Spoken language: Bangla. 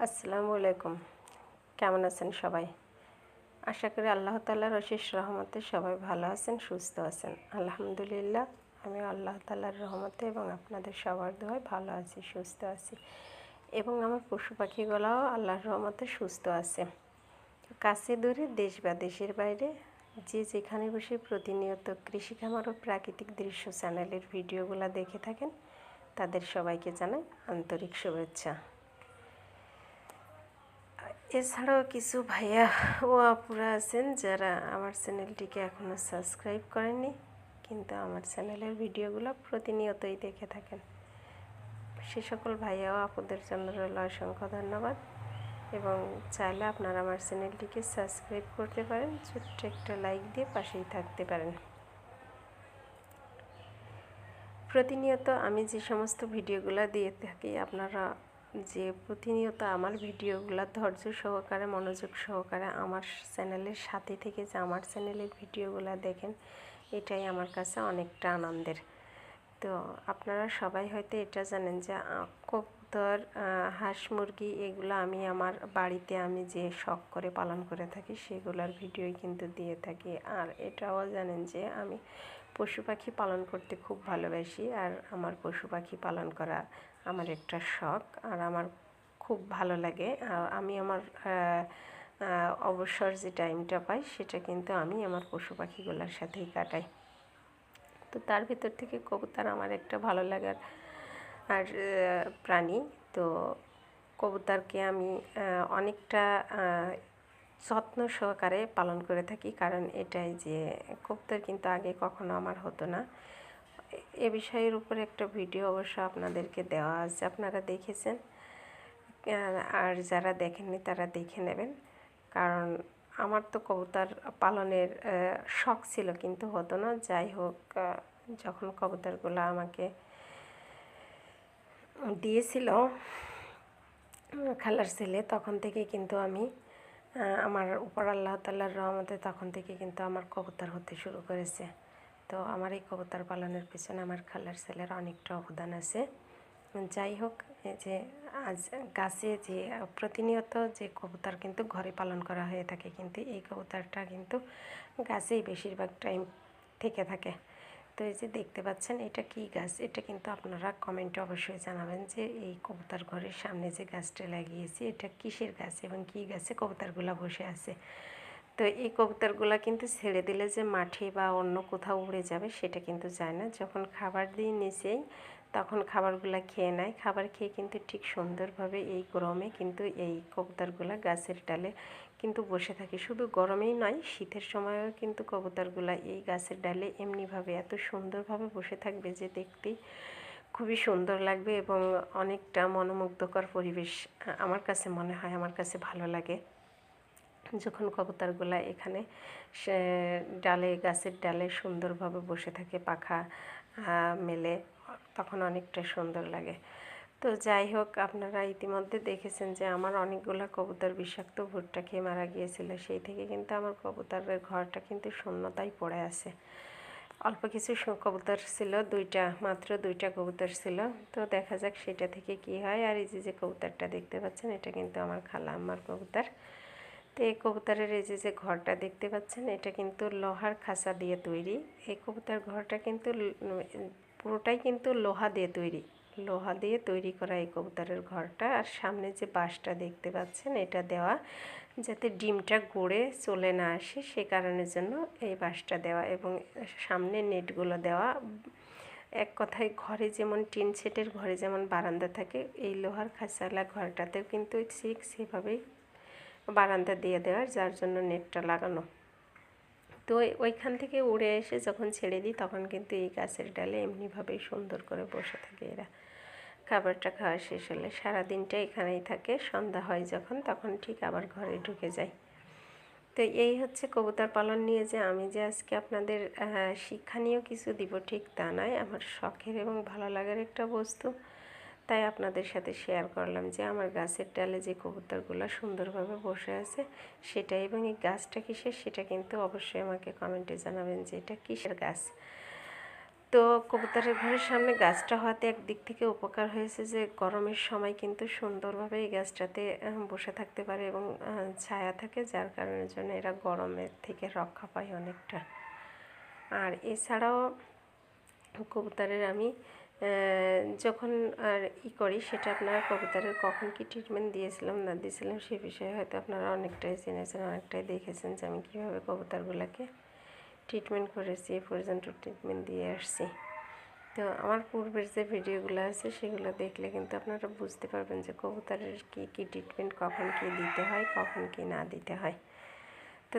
আসসালামু আলাইকুম। কেমন আছেন সবাই? আশা করি আল্লাহ তাআলার অশেষ রহমতে সবাই ভালো আছেন, সুস্থ আছেন। আলহামদুলিল্লাহ, আমি আল্লাহ তাআলার রহমতে এবং আপনাদের সবার দোয়ায় ভালো আছি, সুস্থ আছি এবং আমার পশু পাখিগুলোও আল্লাহর রহমতে সুস্থ আছে। কাছে দূরে, দেশ বা দেশের বাইরে যে যেখানে বসে প্রতিনিয়ত কৃষি খামার ও প্রাকৃতিক দৃশ্য চ্যানেলের ভিডিওগুলো দেখে থাকেন, তাদের সবাইকে জানাই আন্তরিক শুভেচ্ছা। এছাড়াও কিছু ভাইয়া ও আপুরা আছেন যারা আমার চ্যানেলটিকে এখনও সাবস্ক্রাইব করেননি, কিন্তু আমার চ্যানেলের ভিডিওগুলো প্রতিনিয়তই দেখে থাকেন। সে সকল ভাইয়া ও আপুদের জন্য রইল অসংখ্য ধন্যবাদ এবং চাইলে আপনারা আমার চ্যানেলটিকে সাবস্ক্রাইব করতে পারেন, ছোট্ট একটা লাইক দিয়ে পাশেই থাকতে পারেন। প্রতিনিয়ত আমি যে সমস্ত ভিডিওগুলো দিয়ে থাকি, আপনারা যে প্রতিনিয়ত আমার ভিডিওগুলো ধৈর্য সহকারে, মনোযোগ সহকারে আমার চ্যানেলের সাথে থেকে যে আমার চ্যানেলের ভিডিওগুলো দেখেন, এটাই আমার কাছে অনেকটা আনন্দের। তো আপনারা সবাই হয়তো এটা জানেন যে কবুতর, হাঁস, মুরগি এগুলো আমি আমার বাড়িতে আমি যে শখ করে পালন করে থাকি সেগুলোর ভিডিওই কিন্তু দিয়ে থাকি। আর এটাও জানেন যে আমি পশু পাখি পালন করতে খুব ভালোবাসি, আর আমার পশু পাখি পালন করা আমার একটা শখ, আর আমার খুব ভালো লাগে। আমি আমার অবসর যে টাইমটা পাই সেটা কিন্তু আমি আমার পশু পাখিগুলোর সাথেই কাটাই। তো তার ভিতর থেকে কবুতর আমার একটা ভালো লাগার আর প্রাণী। তো কবুতরকে আমি অনেকটা যত্ন সহকারে পালন করে থাকি, কারণ এটাই যে কবুতর কিন্তু আগে কখনো আমার হতো না। এ বিষয়ের উপরে একটা ভিডিও অবশ্য আপনাদেরকে দেওয়া আছে, আপনারা দেখেছেন, আর যারা দেখেননি তারা দেখে নেবেন। কারণ আমার তো কবুতর পালনের শখ ছিল, কিন্তু হতো না। যাই হোক, যখন কবুতরগুলো আমাকে দিয়েছিল খালার ছেলে, তখন থেকে কিন্তু আমি আমার উপর আল্লাহ তাআলার রহমতে তখন থেকে কিন্তু আমার কবুতর হতে শুরু করেছে। তো আমার এই কবুতর পালনের পেছনে আমার খালার ছেলের অনেকটা অবদান আছে। যাই হোক, এই যে আজ গাছে যে প্রতিনিয়ত যে কবুতর কিন্তু ঘরে পালন করা হয়ে থাকে, কিন্তু এই কবুতরটা কিন্তু গাছেই বেশিরভাগ টাইম থেকে থাকে। তো এই যে দেখতে পাচ্ছেন, এটা কি গাছ, এটা কিন্তু আপনারা কমেন্টে অবশ্যই জানাবেন যে এই কবুতর ঘরের সামনে যে গাছটা লাগিয়েছি এটা কিসের গাছ এবং কী গাছে কবুতরগুলো বসে আছে। তো এই কবুতরগুলো কিন্তু ছেড়ে দিলে যে মাঠে বা অন্য কোথাও উড়ে যাবে সেটা কিন্তু যায় না। যখন খাবার দিই নিচেই, তখন খাবারগুলো খেয়ে নেয়। খাবার খেয়ে কিন্তু ঠিক সুন্দরভাবে এই গরমে কিন্তু এই কবুতরগুলো গাছের ডালে কিন্তু বসে থাকে। শুধু গরমেই নয়, শীতের সময়ও কিন্তু কবুতরগুলো এই গাছের ডালে এমনিভাবে এত সুন্দরভাবে বসে থাকবে যে দেখতেই খুবই সুন্দর লাগবে এবং অনেকটা মনোমুগ্ধকর পরিবেশ আমার কাছে মনে হয়, আমার কাছে ভালো লাগে যখন কবুতরগুলো এখানে ডালে, গাছের ডালে সুন্দরভাবে বসে থাকে পাখা মেলে, তখন অনেকটা সুন্দর লাগে। তো যাই হোক, আপনারা ইতিমধ্যে দেখেছেন যে আমার অনেকগুলো কবুতর বিষাক্ত ভুট্টা খেয়ে মারা গিয়েছিল। সেই থেকে কিন্তু আমার কবুতরের ঘরটা কিন্তু শূন্যতায় পড়ে আছে। অল্প কিছু কবুতর ছিল, মাত্র দুইটা কবুতর ছিল। তো দেখা যাক সেটা থেকে কি হয়। আর এই যে কবুতরটা দেখতে পাচ্ছেন, এটা কিন্তু আমার খালা আম্মার কবুতর। তো এই কবুতরের এই যে ঘরটা দেখতে পাচ্ছেন, এটা কিন্তু লোহার খাঁচা দিয়ে তৈরি। এই কবুতর ঘরটা কিন্তু পুরোটাই কিন্তু লোহা দিয়ে তৈরি করা এই কবুতরের ঘরটা। আর সামনে যে বাঁশটা দেখতে পাচ্ছেন, এটা দেওয়া যাতে ডিমটা গড়ে চলে না আসে, সে কারণের জন্য এই বাঁশটা দেওয়া এবং সামনে নেটগুলো দেওয়া। এক কথায় ঘরে যেমন টিন সেটের ঘরে যেমন বারান্দা থাকে, এই লোহার খাঁচাওয়ালা ঘরটাতেও কিন্তু ঠিক সেভাবেই বারান্দা দিয়ে দেওয়ার, যার জন্য নেটটা লাগানো। তো ওইখান থেকে উড়ে এসে যখন ছেড়ে দিই, তখন কিন্তু এই গাছের ডালে এমনিভাবেই সুন্দর করে বসে থাকে এরা। খাবারটা খাওয়া শেষ হলে সারাদিনটা এখানেই থাকে, সন্ধ্যা হয় যখন তখন ঠিক আবার ঘরে ঢুকে যায়। তো এই হচ্ছে কবুতর পালন নিয়ে যে আমি যে আজকে আপনাদের শিক্ষণীয় কিছু দিব ঠিক তা নয়, আমার শখের এবং ভালো লাগার একটা বস্তু। তাই আপনাদের সাথে শেয়ার করলাম যে আমার গাছের ডালে যে কবুতরগুলো সুন্দরভাবে বসে আছে সেটা, এবং এই গাছটা কিসের সেটা কিন্তু অবশ্যই আমাকে কমেন্টে জানাবেন যে এটা কিসের গাছ। তো কবুতরের ঘরের সামনে গাছটা হওয়াতে একদিক থেকে উপকার হয়েছে যে গরমের সময় কিন্তু সুন্দরভাবে এই গাছটাতে বসে থাকতে পারে এবং ছায়া থাকে, যার কারণের জন্য এরা গরমের থেকে রক্ষা পায় অনেকটা। আর এছাড়াও কবুতরের আমি যখন আর করি সেটা আপনারা কবুতরের কখন কি ট্রিটমেন্ট দিয়েছিলাম না দিয়েছিলাম সে বিষয়ে হয়তো আপনারা অনেকটাই জেনেছেন, অনেকটাই দেখেছেন যে আমি কীভাবে কবুতরগুলোকে ট্রিটমেন্ট করেছি, এ পর্যন্ত ট্রিটমেন্ট দিয়ে আসছি। তো আমার পূর্বের যে ভিডিওগুলো আছে সেগুলো দেখলে কিন্তু আপনারা বুঝতে পারবেন যে কবুতরের কী কী ট্রিটমেন্ট কখন কী দিতে হয়, কখন কী না দিতে হয়। তো